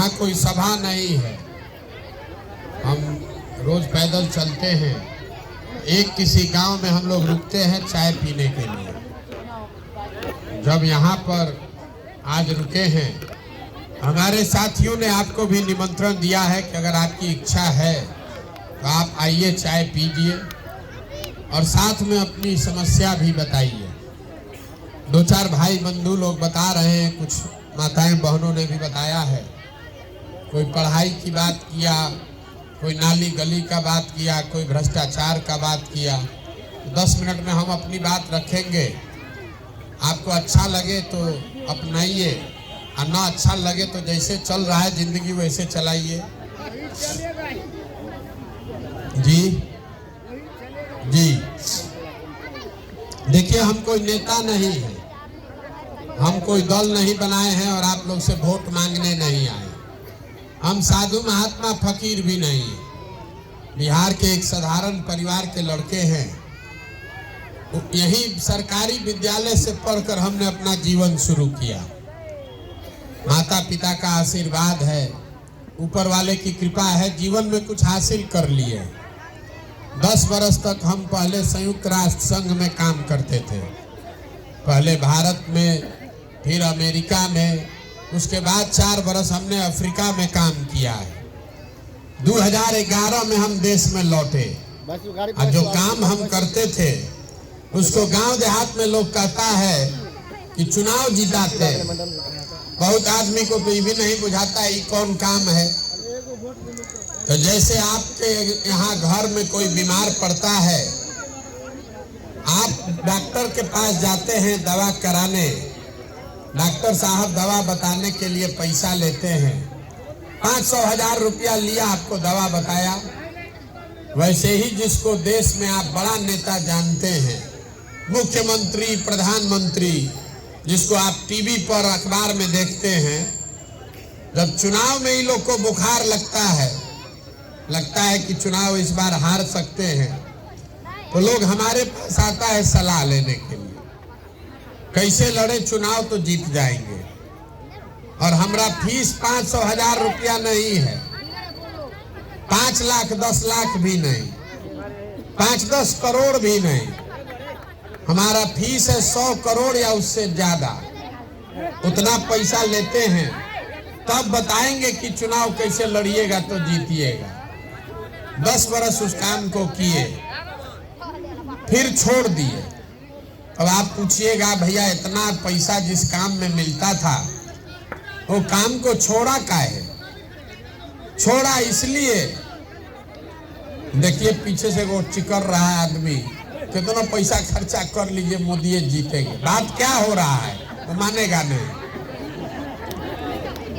यहाँ कोई सभा नहीं है, हम रोज पैदल चलते हैं। एक किसी गांव में हम लोग रुकते हैं चाय पीने के लिए। जब यहाँ पर आज रुके हैं, हमारे साथियों ने आपको भी निमंत्रण दिया है कि अगर आपकी इच्छा है तो आप आइए, चाय पीजिए और साथ में अपनी समस्या भी बताइए। दो चार भाई बंधु लोग बता रहे हैं, कुछ माताएं बहनों ने भी बताया है। कोई पढ़ाई की बात किया, कोई नाली गली का बात किया, कोई भ्रष्टाचार का बात किया। 10 मिनट में हम अपनी बात रखेंगे। आपको अच्छा लगे तो अपनाइए और ना अच्छा लगे तो जैसे चल रहा है जिंदगी वैसे चलाइए। जी जी, देखिए हम कोई नेता नहीं है, हम कोई दल नहीं बनाए हैं और आप लोग से वोट मांगने नहीं आए। हम साधु महात्मा फकीर भी नहीं है। बिहार के एक साधारण परिवार के लड़के हैं। यही सरकारी विद्यालय से पढ़कर हमने अपना जीवन शुरू किया। माता पिता का आशीर्वाद है, ऊपर वाले की कृपा है, जीवन में कुछ हासिल कर लिए। 10 बरस तक हम पहले संयुक्त राष्ट्र संघ में काम करते थे, पहले भारत में, फिर अमेरिका में, उसके बाद 4 बरस हमने अफ्रीका में काम किया है। 2011 में हम देश में लौटे और जो काम हम करते थे उसको गांव देहात में लोग कहता है कि चुनाव जिताते। बहुत आदमी को तो ये भी नहीं बुझाता ये कौन काम है। तो जैसे आपके यहाँ घर में कोई बीमार पड़ता है, आप डॉक्टर के पास जाते हैं दवा कराने, डॉक्टर साहब दवा बताने के लिए पैसा लेते हैं, 500,000 रुपया लिया, आपको दवा बताया। वैसे ही जिसको देश में आप बड़ा नेता जानते हैं, मुख्यमंत्री, प्रधानमंत्री, जिसको आप टीवी पर अखबार में देखते हैं, जब चुनाव में इन लोग को बुखार लगता है कि चुनाव इस बार हार सकते हैं, तो लोग हमारे पास आता है सलाह लेने के लिए, कैसे लड़े चुनाव तो जीत जाएंगे। और हमारा फीस 500,000 रुपया नहीं है, 5 लाख 10 लाख भी नहीं, 5-10 करोड़ भी नहीं। हमारा फीस है 100 करोड़ या उससे ज्यादा। उतना पैसा लेते हैं, तब बताएंगे कि चुनाव कैसे लड़िएगा तो जीतिएगा। 10 बरस उस काम को किए, फिर छोड़ दिए। अब आप पूछिएगा भैया इतना पैसा जिस काम में मिलता था वो काम को छोड़ा काहे? छोड़ा इसलिए, देखिए पीछे से वो चिकर रहा है आदमी, कितना पैसा खर्चा कर लीजिए मोदी जीतेंगे। बात क्या हो रहा है वो मानेगा नहीं।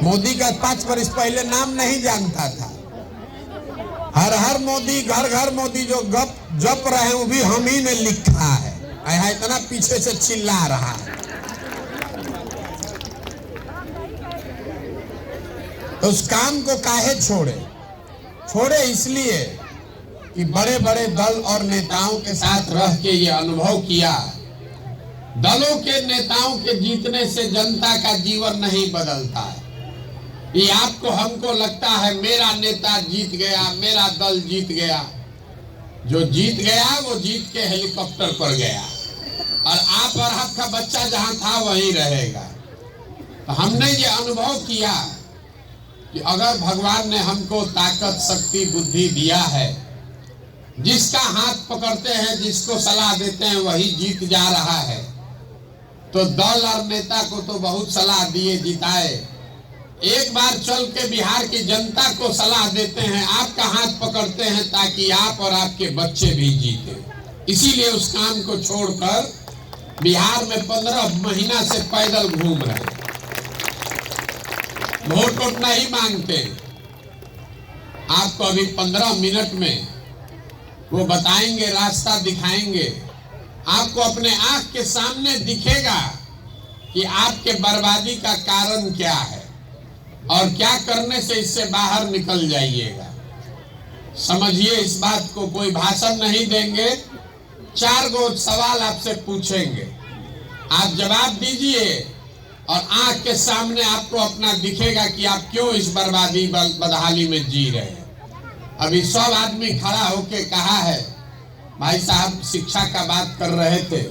मोदी का 5 वर्ष पहले नाम नहीं जानता था। हर हर मोदी, घर घर मोदी जो गप जप रहे हैं वो भी हम ही ने लिखा है। यहाँ इतना पीछे से चिल्ला रहा है। तो उस काम को काहे छोड़े? छोड़े इसलिए कि बड़े बड़े दल और नेताओं के साथ रह के ये अनुभव किया, दलों के नेताओं के जीतने से जनता का जीवन नहीं बदलता है। ये आपको हमको लगता है मेरा नेता जीत गया, मेरा दल जीत गया। जो जीत गया वो जीत के हेलीकॉप्टर पर गया और आप और आपका बच्चा जहां था वहीं रहेगा। तो हमने ये अनुभव किया कि अगर भगवान ने हमको ताकत, शक्ति, बुद्धि दिया है, जिसका हाथ पकड़ते हैं, जिसको सलाह देते हैं वही जीत जा रहा है। तो दल और नेता को तो बहुत सलाह दिए, जिताए। एक बार चल के बिहार की जनता को सलाह देते हैं, आपका हाथ पकड़ते हैं ताकि आप और आपके बच्चे भी जीते। इसीलिए उस काम को छोड़कर बिहार में 15 महीना से पैदल घूम रहे, वोट नहीं मांगते। आपको अभी 15 मिनट में वो बताएंगे, रास्ता दिखाएंगे। आपको अपने आंख के सामने दिखेगा कि आपके बर्बादी का कारण क्या है और क्या करने से इससे बाहर निकल जाइएगा। समझिए इस बात को। कोई भाषण नहीं देंगे, 4 गो सवाल आपसे पूछेंगे, आप जवाब दीजिए और आंख के सामने आपको अपना दिखेगा कि आप क्यों इस बर्बादी बदहाली में जी रहे हैं। अभी सब आदमी खड़ा होके कहा है, भाई साहब शिक्षा का बात कर रहे थे,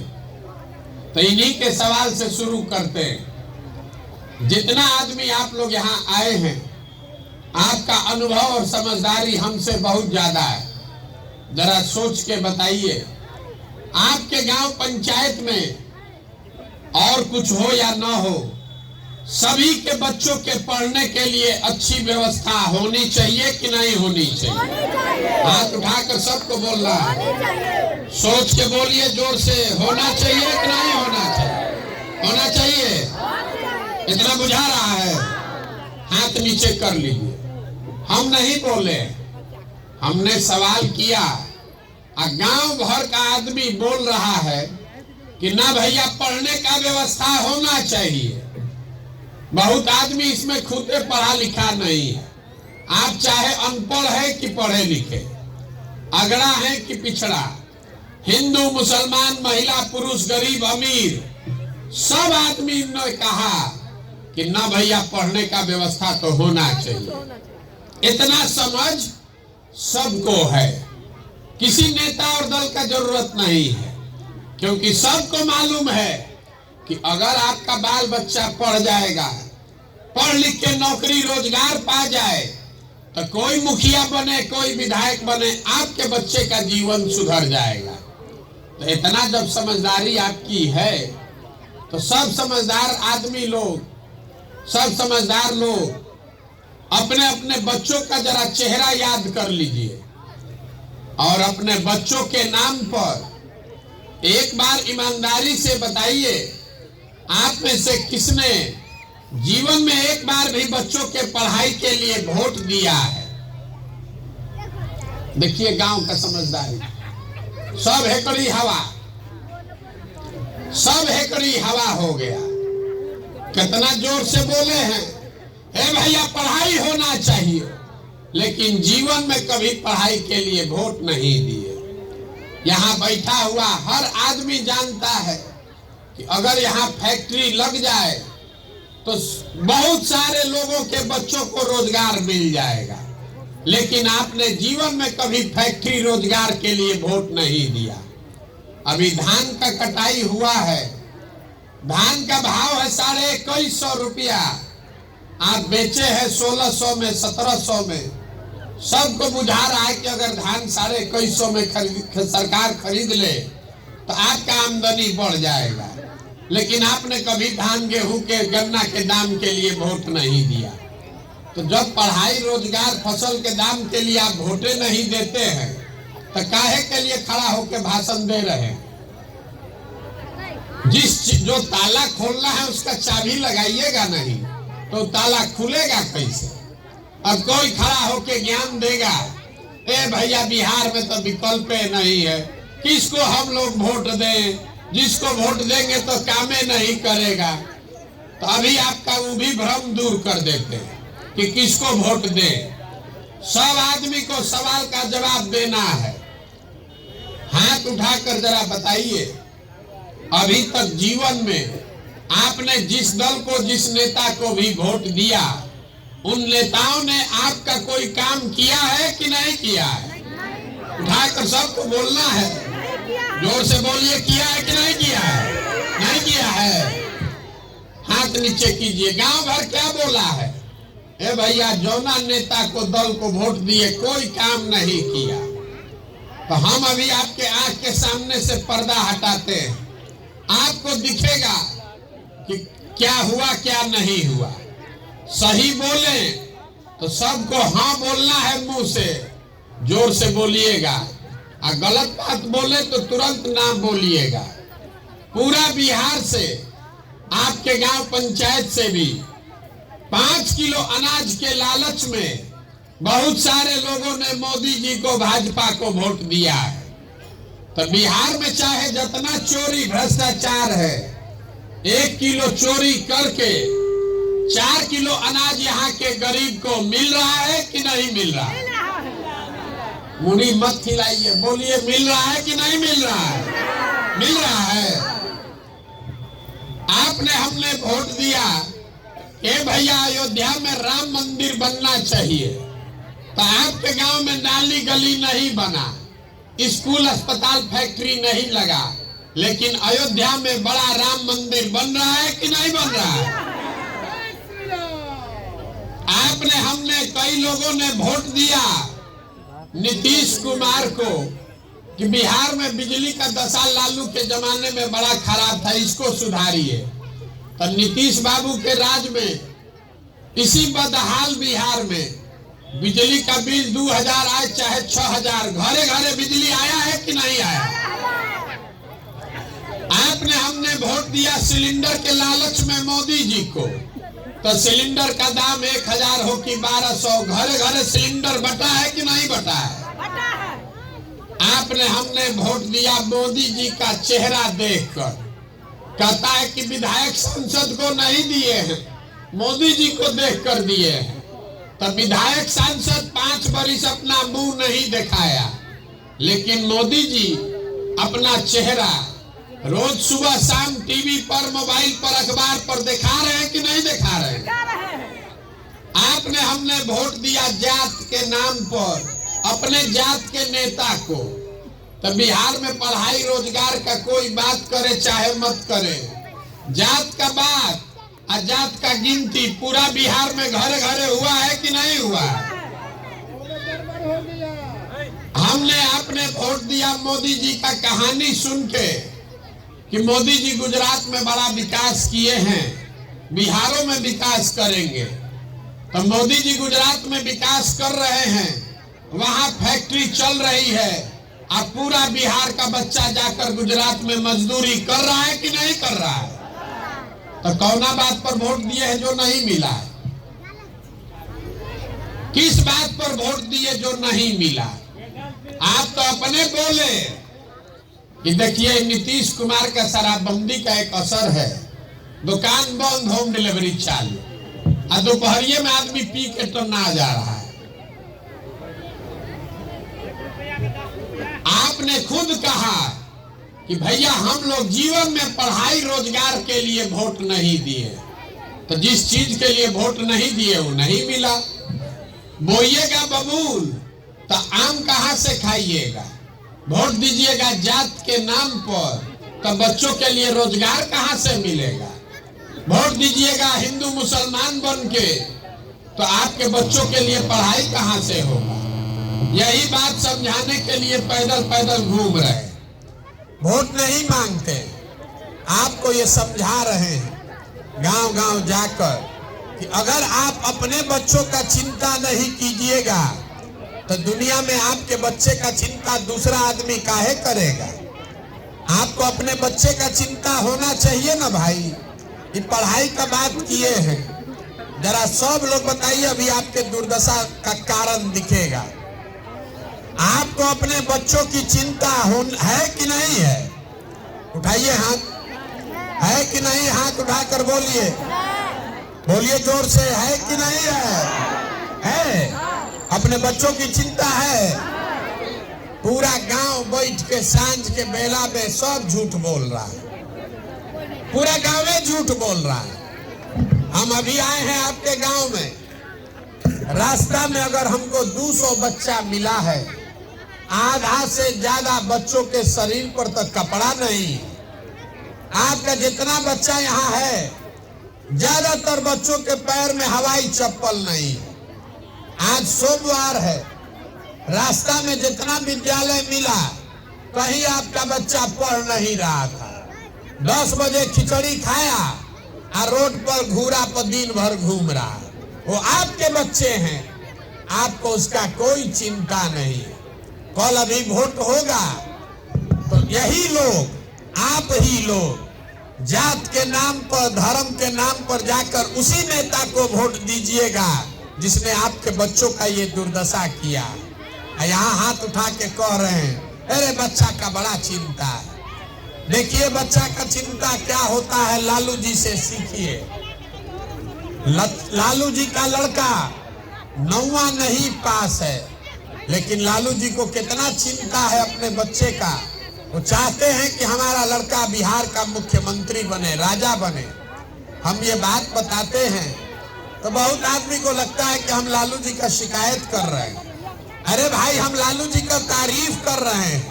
तो इन्हीं के सवाल से शुरू करते हैं। जितना आदमी आप लोग यहाँ आए हैं, आपका अनुभव और समझदारी हमसे बहुत ज्यादा है। जरा सोच के बताइए, आपके गांव पंचायत में और कुछ हो या ना हो, सभी के बच्चों के पढ़ने के लिए अच्छी व्यवस्था होनी चाहिए कि नहीं होनी चाहिए? हाथ उठाकर सबको बोलना है, सोच के बोलिए जोर से, होना चाहिए कि नहीं होना चाहिए? होना चाहिए, इतना बुझा रहा है? हाथ नीचे कर लीजिए। हम नहीं बोले, हमने सवाल किया, गांव भर का आदमी बोल रहा है कि ना भैया पढ़ने का व्यवस्था होना चाहिए। बहुत आदमी इसमें खुद पढ़ा लिखा नहीं है। आप चाहे अनपढ़ है कि पढ़े लिखे, अगड़ा है कि पिछड़ा, हिंदू मुसलमान, महिला पुरुष, गरीब अमीर, सब आदमी ने कहा कि ना भैया पढ़ने का व्यवस्था तो होना चाहिए। इतना समझ सबको है, किसी नेता और दल का जरूरत नहीं है, क्योंकि सबको मालूम है कि अगर आपका बाल बच्चा पढ़ जाएगा, पढ़ लिख के नौकरी रोजगार पा जाए, तो कोई मुखिया बने, कोई विधायक बने, आपके बच्चे का जीवन सुधर जाएगा। तो इतना जब समझदारी आपकी है, तो सब समझदार आदमी लोग, सब समझदार लोग अपने अपने बच्चों का जरा चेहरा याद कर लीजिए और अपने बच्चों के नाम पर एक बार ईमानदारी से बताइए, आप में से किसने जीवन में एक बार भी बच्चों के पढ़ाई के लिए वोट दिया है? देखिए गांव का समझदारी, सब हेकड़ी हवा, सब हेकड़ी हवा हो गया। कितना जोर से बोले हैं, ए भैया पढ़ाई होना चाहिए, लेकिन जीवन में कभी पढ़ाई के लिए वोट नहीं दिए। यहाँ बैठा हुआ हर आदमी जानता है कि अगर यहाँ फैक्ट्री लग जाए तो बहुत सारे लोगों के बच्चों को रोजगार मिल जाएगा, लेकिन आपने जीवन में कभी फैक्ट्री रोजगार के लिए वोट नहीं दिया। अभी धान का कटाई हुआ है, धान का भाव है 2150 रुपया, आप बेचे हैं 1600 में, 1700 में। सबको बुझा रहा है कि अगर धान 2150 में सरकार खरीद ले तो आपका आमदनी बढ़ जाएगा, लेकिन आपने कभी धान, गेहूं के, गन्ना के दाम के लिए वोट नहीं दिया। तो जब पढ़ाई, रोजगार, फसल के दाम के लिए आप वोटे नहीं देते हैं, तो काहे के लिए खड़ा होकर भाषण दे रहे हैं? जो ताला खोलना है उसका चाबी लगाइएगा नहीं तो ताला खुलेगा कैसे? अब कोई खड़ा होके ज्ञान देगा, ए भैया बिहार में तो विकल्प नहीं है, किसको हम लोग वोट दें? जिसको वोट देंगे तो कामे नहीं करेगा। तो अभी आपका वो भी भ्रम दूर कर देते हैं कि किसको वोट दें। सब आदमी को सवाल का जवाब देना है। हाथ उठाकर जरा बताइए, अभी तक जीवन में आपने जिस दल को, जिस नेता को भी वोट दिया, उन नेताओं ने आपका कोई काम किया है कि नहीं किया है? उठाकर सबको बोलना है, जोर से बोलिए, किया है कि नहीं किया है? नहीं किया है, हाथ नीचे कीजिए। गांव भर क्या बोला है? ए भैया जौना नेता को, दल को वोट दिए, कोई काम नहीं किया। तो हम अभी आपके आंख के सामने से पर्दा हटाते हैं, आपको दिखेगा कि क्या हुआ क्या नहीं हुआ। सही बोले तो सबको हाँ बोलना है, मुंह से जोर से बोलिएगा, और गलत बात बोले तो तुरंत ना बोलिएगा। पूरा बिहार से, आपके गांव पंचायत से भी 5 किलो अनाज के लालच में बहुत सारे लोगों ने मोदी जी को, भाजपा को वोट दिया है। तो बिहार में चाहे जितना चोरी भ्रष्टाचार है, 1 किलो चोरी करके 4 किलो अनाज यहाँ के गरीब को मिल रहा है कि नहीं मिल रहा है? मुड़ी मत खिलाइए, बोलिए मिल रहा है कि नहीं मिल रहा है? मिल रहा है। आपने हमने वोट दिया कि भैया अयोध्या में राम मंदिर बनना चाहिए, तो आपके गांव में नाली गली नहीं बना, स्कूल अस्पताल फैक्ट्री नहीं लगा, लेकिन अयोध्या में बड़ा राम मंदिर बन रहा है कि नहीं बन रहा है? आपने हमने कई लोगों ने वोट दिया नीतीश कुमार को कि बिहार में बिजली का दशा लालू के जमाने में बड़ा खराब था, इसको सुधारिए। तो नीतीश बाबू के राज में इसी बदहाल बिहार में बिजली का बिल 2000 आए चाहे 6000, घरे घरे बिजली आया है कि नहीं आया? आपने हमने वोट दिया सिलेंडर के लालच में मोदी जी को, तो सिलेंडर का दाम 1000 हो कि 1200, घरे घरे सिलेंडर बटा है कि नहीं बटा है? आपने हमने वोट दिया मोदी जी का चेहरा देखकर, कहता है कि विधायक सांसद को नहीं दिए हैं, मोदी जी को देखकर दिए हैं। तो विधायक सांसद 5 बरिस अपना मुंह नहीं दिखाया, लेकिन मोदी जी अपना चेहरा रोज सुबह शाम टीवी पर, मोबाइल पर, अखबार पर दिखा रहे हैं कि नहीं दिखा रहे हैं? आपने हमने वोट दिया जात के नाम पर अपने जात के नेता को, तो बिहार में पढ़ाई रोजगार का कोई बात करे चाहे मत करे, जात का बात और जात का गिनती पूरा बिहार में घरे घरे हुआ है कि नहीं हुआ? हमने आपने वोट दिया मोदी जी का कहानी सुन के कि मोदी जी गुजरात में बड़ा विकास किए हैं, बिहारों में विकास करेंगे। तो मोदी जी गुजरात में विकास कर रहे हैं, वहां फैक्ट्री चल रही है, और पूरा बिहार का बच्चा जाकर गुजरात में मजदूरी कर रहा है कि नहीं कर रहा है? तो कौना बात पर वोट दिए हैं जो नहीं मिला है? किस बात पर वोट दिए जो नहीं मिला? आप तो अपने बोले कि देखिए नीतीश कुमार का शराबबंदी का एक असर है, दुकान बंद, होम डिलीवरी चालू, और दोपहरिये में आदमी पी के तो ना जा रहा है। आपने खुद कहा कि भैया हम लोग जीवन में पढ़ाई रोजगार के लिए वोट नहीं दिए, तो जिस चीज के लिए वोट नहीं दिए वो नहीं मिला। बोइएगा बबूल तो आम कहां से खाइएगा? वोट दीजिएगा जात के नाम पर तो बच्चों के लिए रोजगार कहां से मिलेगा? वोट दीजिएगा हिंदू मुसलमान बन के तो आपके बच्चों के लिए पढ़ाई कहां से होगा? यही बात समझाने के लिए पैदल पैदल घूम रहे, वोट नहीं मांगते, आपको ये समझा रहे हैं गांव गांव जाकर कि अगर आप अपने बच्चों का चिंता नहीं कीजिएगा तो दुनिया में आपके बच्चे का चिंता दूसरा आदमी काहे करेगा? आपको अपने बच्चे का चिंता होना चाहिए ना भाई। ये पढ़ाई का बात किए हैं, जरा सब लोग बताइए, अभी आपके दुर्दशा का कारण दिखेगा। आपको अपने बच्चों की चिंता है कि नहीं है? उठाइए हाथ, है कि नहीं? हाथ उठाकर बोलिए, बोलिए जोर से, है कि नहीं है? है। अपने बच्चों की चिंता है। पूरा गांव बैठ के सांझ के बेला में सब झूठ बोल रहा है, पूरा गांव में झूठ बोल रहा है। हम अभी आए हैं आपके गांव में, रास्ता में अगर हमको 200 बच्चा मिला है, आधा से ज्यादा बच्चों के शरीर पर तो कपड़ा नहीं। आपका जितना बच्चा यहाँ है, ज्यादातर बच्चों के पैर में हवाई चप्पल नहीं। आज सोमवार है, रास्ता में जितना विद्यालय मिला, कहीं आपका बच्चा पढ़ नहीं रहा था। 10 बजे खिचड़ी खाया और रोड पर घूरा पर दिन भर घूम रहा। वो आपके बच्चे हैं, आपको उसका कोई चिंता नहीं। कल अभी वोट होगा तो यही लोग, आप ही लोग जात के नाम पर, धर्म के नाम पर जाकर उसी नेता को वोट दीजिएगा जिसने आपके बच्चों का ये दुर्दशा किया। यहाँ हाथ उठा के कह रहे हैं अरे बच्चा का बड़ा चिंता है। देखिए बच्चा का चिंता क्या होता है, लालू जी से सीखिए। लालू जी का लड़का 9वां नहीं पास है, लेकिन लालू जी को कितना चिंता है अपने बच्चे का। वो चाहते हैं कि हमारा लड़का बिहार का मुख्यमंत्री बने, राजा बने। हम ये बात बताते हैं तो बहुत आदमी को लगता है कि हम लालू जी का शिकायत कर रहे हैं। अरे भाई, हम लालू जी का तारीफ कर रहे हैं।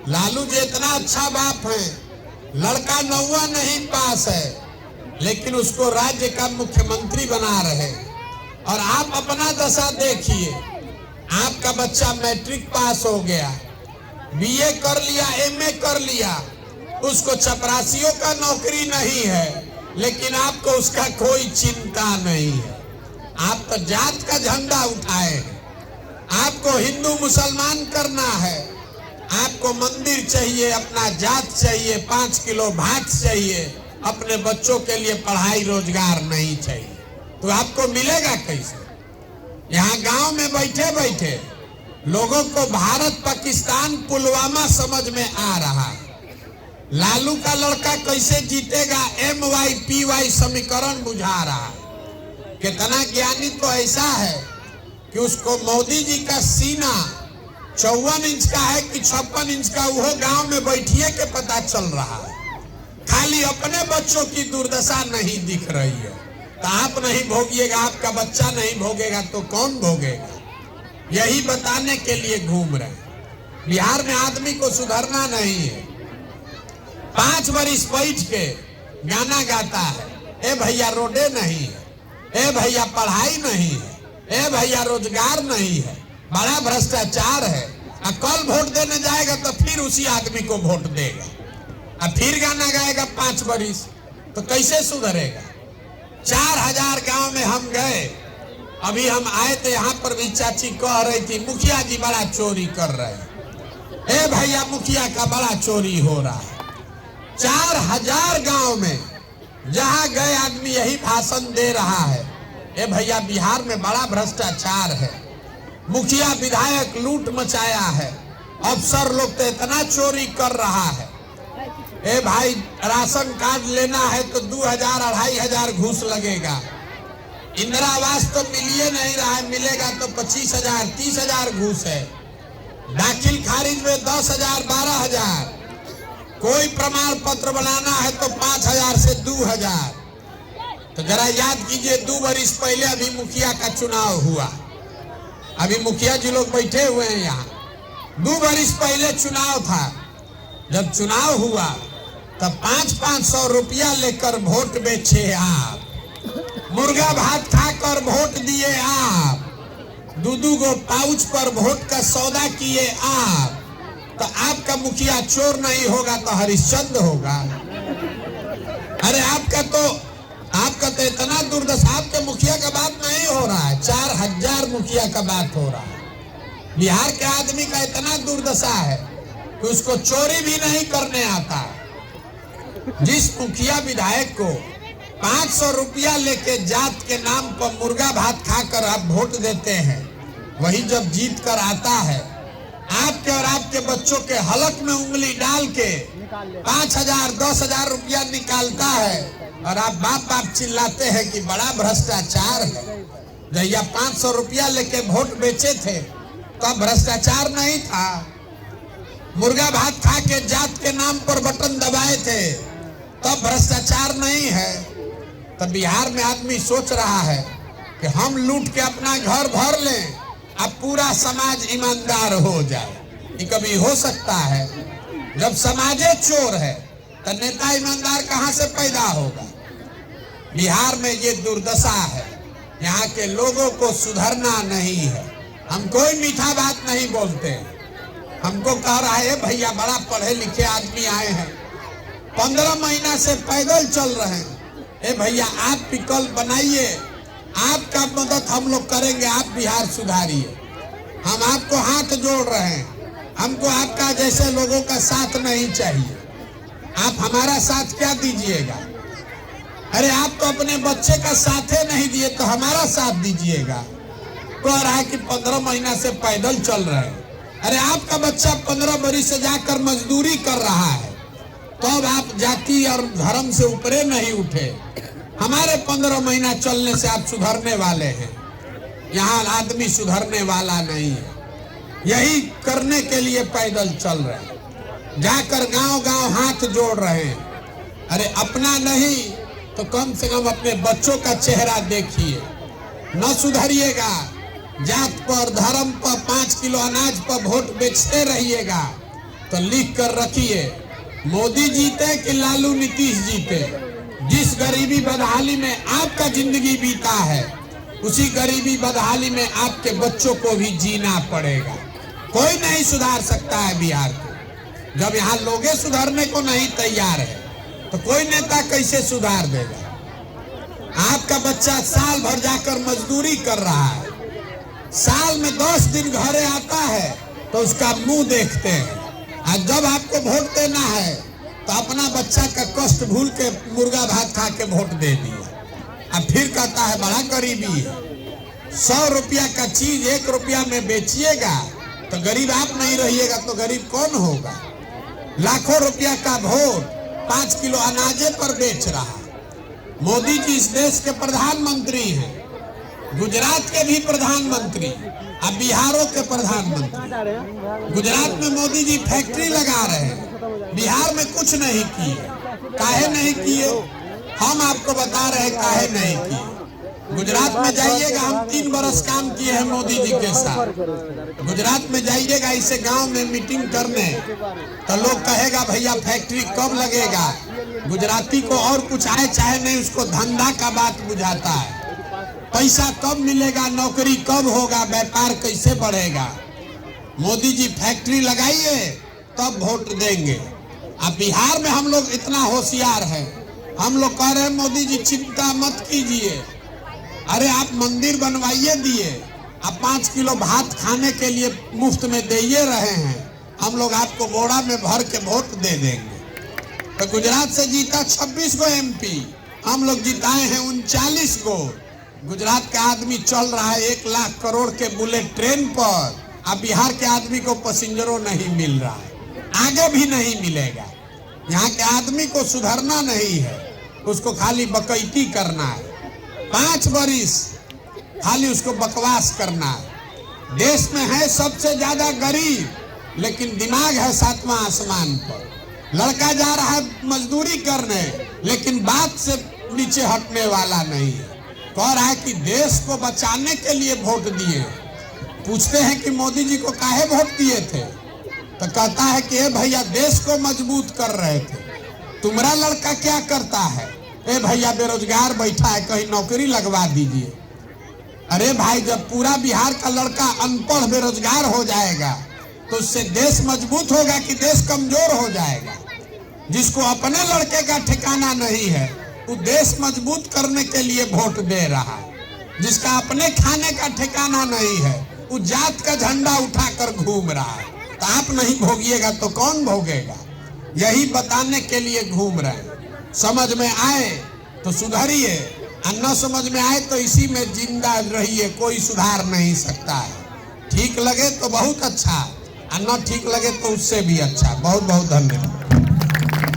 लालू जी इतना अच्छा बाप है, लड़का 9वां नहीं पास है लेकिन उसको राज्य का मुख्यमंत्री बना रहे। और आप अपना दशा देखिए, आपका बच्चा मैट्रिक पास हो गया, बीए कर लिया, एमए कर लिया, उसको चपरासियों का नौकरी नहीं है लेकिन आपको उसका कोई चिंता नहीं है। आप तो जात का झंडा उठाए हैं। आपको हिंदू मुसलमान करना है, आपको मंदिर चाहिए, अपना जात चाहिए, 5 किलो भात चाहिए, अपने बच्चों के लिए पढ़ाई रोजगार नहीं चाहिए। तो आपको मिलेगा कैसे? यहाँ गांव में बैठे बैठे लोगों को भारत पाकिस्तान पुलवामा समझ में आ रहा है। लालू का लड़का कैसे जीतेगा, MYPY समीकरण बुझा रहा है। कितना ज्ञानी तो ऐसा है कि उसको मोदी जी का सीना 54 इंच का है कि 56 इंच का, वो गांव में बैठिए के पता चल रहा है। खाली अपने बच्चों की दुर्दशा नहीं दिख रही है। तो आप नहीं भोगिएगा, आपका बच्चा नहीं भोगेगा तो कौन भोगेगा? यही बताने के लिए घूम रहे हैं। बिहार में आदमी को सुधरना नहीं है। 5 वर्ष बैठ के गाना गाता है, ए भैया रोडे नहीं है, ए भैया पढ़ाई नहीं है, ए भैया रोजगार नहीं है, बड़ा भ्रष्टाचार है। और कल वोट देने जाएगा तो फिर उसी आदमी को वोट देगा और फिर गाना गाएगा 5 वर्ष। तो कैसे सुधरेगा? 4000 गांव में हम गए, अभी हम आए थे, यहाँ पर भी चाची कह रही थी मुखिया जी बड़ा चोरी कर रहे हैं। ए भैया, मुखिया का बड़ा चोरी हो रहा है। 4000 गांव में जहां गए आदमी यही भाषण दे रहा है, ए भैया बिहार में बड़ा भ्रष्टाचार है, मुखिया विधायक लूट मचाया है, अफसर लोग तो इतना चोरी कर रहा है। ए भाई, राशन कार्ड लेना है तो 2000 2500 घूस लगेगा। इंदिरा आवास तो मिलिए नहीं रहा है, मिलेगा तो 25,000 30,000 घूस है। दाखिल खारिज में 10,000 12,000। कोई प्रमाण पत्र बनाना है तो 5,000 से 2,000। तो जरा याद कीजिए, 2 वर्ष पहले अभी मुखिया का चुनाव हुआ, अभी मुखिया जी लोग बैठे हुए हैं यहाँ। 2 वर्ष पहले चुनाव था। जब चुनाव हुआ तब 500 रुपया लेकर वोट बेचे आप, मुर्गा भात खाकर वोट दिए आप, 2 गो पाउच पर वोट का सौदा किए आप। तो आपका मुखिया चोर नहीं होगा तो हरिश्चंद्र होगा। अरे आपका तो इतना दुर्दशा, आपके मुखिया का बात नहीं हो रहा है, 4000 मुखिया का बात हो रहा है। बिहार के आदमी का इतना दुर्दशा है कि उसको चोरी भी नहीं करने आता। जिस मुखिया विधायक को 500 रुपया लेके जात के नाम पर मुर्गा भात खाकर आप वोट देते हैं, वही जब जीत कर आता है, आपके और आपके बच्चों के हलक में उंगली डाल के 5,000 10,000 रुपया निकालता है और आप बाप चिल्लाते हैं कि बड़ा भ्रष्टाचार है। जब 500 रुपया लेके वोट बेचे थे तब भ्रष्टाचार नहीं था। मुर्गा भात खा के जात के नाम पर बटन दबाए थे तब भ्रष्टाचार नहीं है। तो बिहार में आदमी सोच रहा है कि हम लूट के अपना घर भर लें, अब पूरा समाज ईमानदार हो जाए। ये कभी हो सकता है? जब समाजे चोर है तो नेता ईमानदार कहां से पैदा होगा? बिहार में ये दुर्दशा है। यहाँ के लोगों को सुधरना नहीं है। हम कोई मीठा बात नहीं बोलते। हमको कह रहा है भैया बड़ा पढ़े लिखे आदमी आए हैं, 15 महीना से पैदल चल रहे हैं। ए भैया, आप विकल्प बनाइए, आपका मदद हम लोग करेंगे, आप बिहार सुधारिए। हम आपको हाथ जोड़ रहे हैं। हमको आपका जैसे लोगों का साथ नहीं चाहिए। आप हमारा साथ क्या दीजिएगा? अरे आप तो अपने बच्चे का साथ ही नहीं दिए तो हमारा साथ दीजिएगा। कह रहा है कि 15 महीना से पैदल चल रहे हैं। अरे आपका बच्चा 15 वर्ष से जाकर मजदूरी कर रहा है, तो अब आप जाति और धर्म से ऊपरे नहीं उठे। हमारे 15 महीना चलने से आप सुधरने वाले हैं। यहाँ आदमी सुधरने वाला नहीं है। यही करने के लिए पैदल चल रहे हैं। जाकर गांव गांव हाथ जोड़ रहे हैं। अरे अपना नहीं तो कम से कम अपने बच्चों का चेहरा देखिए। न सुधरिएगा, जात पर धर्म पर 5 किलो अनाज पर वोट बेचते रहिएगा तो लिख कर रखिए, मोदी जीते कि लालू नीतीश जीते, जिस गरीबी बदहाली में आपका जिंदगी बीता है उसी गरीबी बदहाली में आपके बच्चों को भी जीना पड़ेगा। कोई नहीं सुधार सकता है बिहार को। जब यहाँ लोग सुधारने को नहीं तैयार है तो कोई नेता कैसे सुधार देगा। आपका बच्चा साल भर जाकर मजदूरी कर रहा है, साल में 10 दिन घरे आता है तो उसका मुंह देखते हैं, और जब आपको वोट देना है तो अपना बच्चा का कष्ट भूल के मुर्गा भात खा के वोट दे दिया। अब फिर कहता है बड़ा गरीबी है। 100 रुपया का चीज 1 रुपया में बेचिएगा तो गरीब आप नहीं रहिएगा तो गरीब कौन होगा। लाखों रुपया का वोट 5 किलो अनाजे पर बेच रहा। मोदी जी इस देश के प्रधानमंत्री हैं, गुजरात के भी प्रधानमंत्री, अब बिहारों के प्रधानमंत्री। गुजरात में मोदी जी फैक्ट्री लगा रहे हैं, बिहार में कुछ नहीं किए। काहे नहीं किए, हम आपको बता रहे हैं काहे नहीं किए। गुजरात में जाइएगा, हम 3 बरस काम किए हैं मोदी जी के साथ। गुजरात में जाइएगा इसे गांव में मीटिंग करने तो लोग कहेगा भैया फैक्ट्री कब लगेगा। गुजराती को और कुछ आए चाहे नहीं, उसको धंधा का बात बुझाता है। पैसा कब मिलेगा, नौकरी कब होगा, व्यापार कैसे बढ़ेगा। मोदी जी फैक्ट्री लगाइए तब वोट देंगे। अब बिहार में हम लोग इतना होशियार हैं, हम लोग कह रहे हैं मोदी जी चिंता मत कीजिए, अरे आप मंदिर बनवाइए दिए, आप 5 किलो भात खाने के लिए मुफ्त में दे रहे हैं, हम लोग आपको बोरा में भर के वोट दे देंगे। तो गुजरात से जीता 26 गो MP, हम लोग जिताए हैं 39 गो। गुजरात का आदमी चल रहा है 1 लाख करोड़ के बुलेट ट्रेन पर, अब बिहार के आदमी को पैसेंजरों नहीं मिल रहा है, आगे भी नहीं मिलेगा। यहाँ के आदमी को सुधरना नहीं है, उसको खाली बकैती करना है। 5 बरिस खाली उसको बकवास करना है। देश में है सबसे ज्यादा गरीब, लेकिन दिमाग है 7वां आसमान पर। लड़का जा रहा है मजदूरी करने, लेकिन बात से नीचे हटने वाला नहीं है। कह रहा है कि देश को बचाने के लिए वोट दिए। पूछते हैं कि मोदी जी को काहे वोट दिए थे, तो कहता है कि ए भैया देश को मजबूत कर रहे थे। तुम्हारा लड़का क्या करता है, ए भैया बेरोजगार बैठा है, कहीं नौकरी लगवा दीजिए। अरे भाई जब पूरा बिहार का लड़का अनपढ़ बेरोजगार हो जाएगा तो उससे देश मजबूत होगा कि देश कमजोर हो जाएगा। जिसको अपने लड़के का ठिकाना नहीं है वो देश मजबूत करने के लिए वोट दे रहा है। जिसका अपने खाने का ठिकाना नहीं है वो जात का झंडा उठाकर घूम रहा है। तो आप नहीं भोगिएगा तो कौन भोगेगा, यही बताने के लिए घूम रहे हैं। समझ में आए तो सुधरिए, और न समझ में आए तो इसी में जिंदा रहिए, कोई सुधार नहीं सकता है। ठीक लगे तो बहुत अच्छा, और न ठीक लगे तो उससे भी अच्छा। बहुत बहुत धन्यवाद।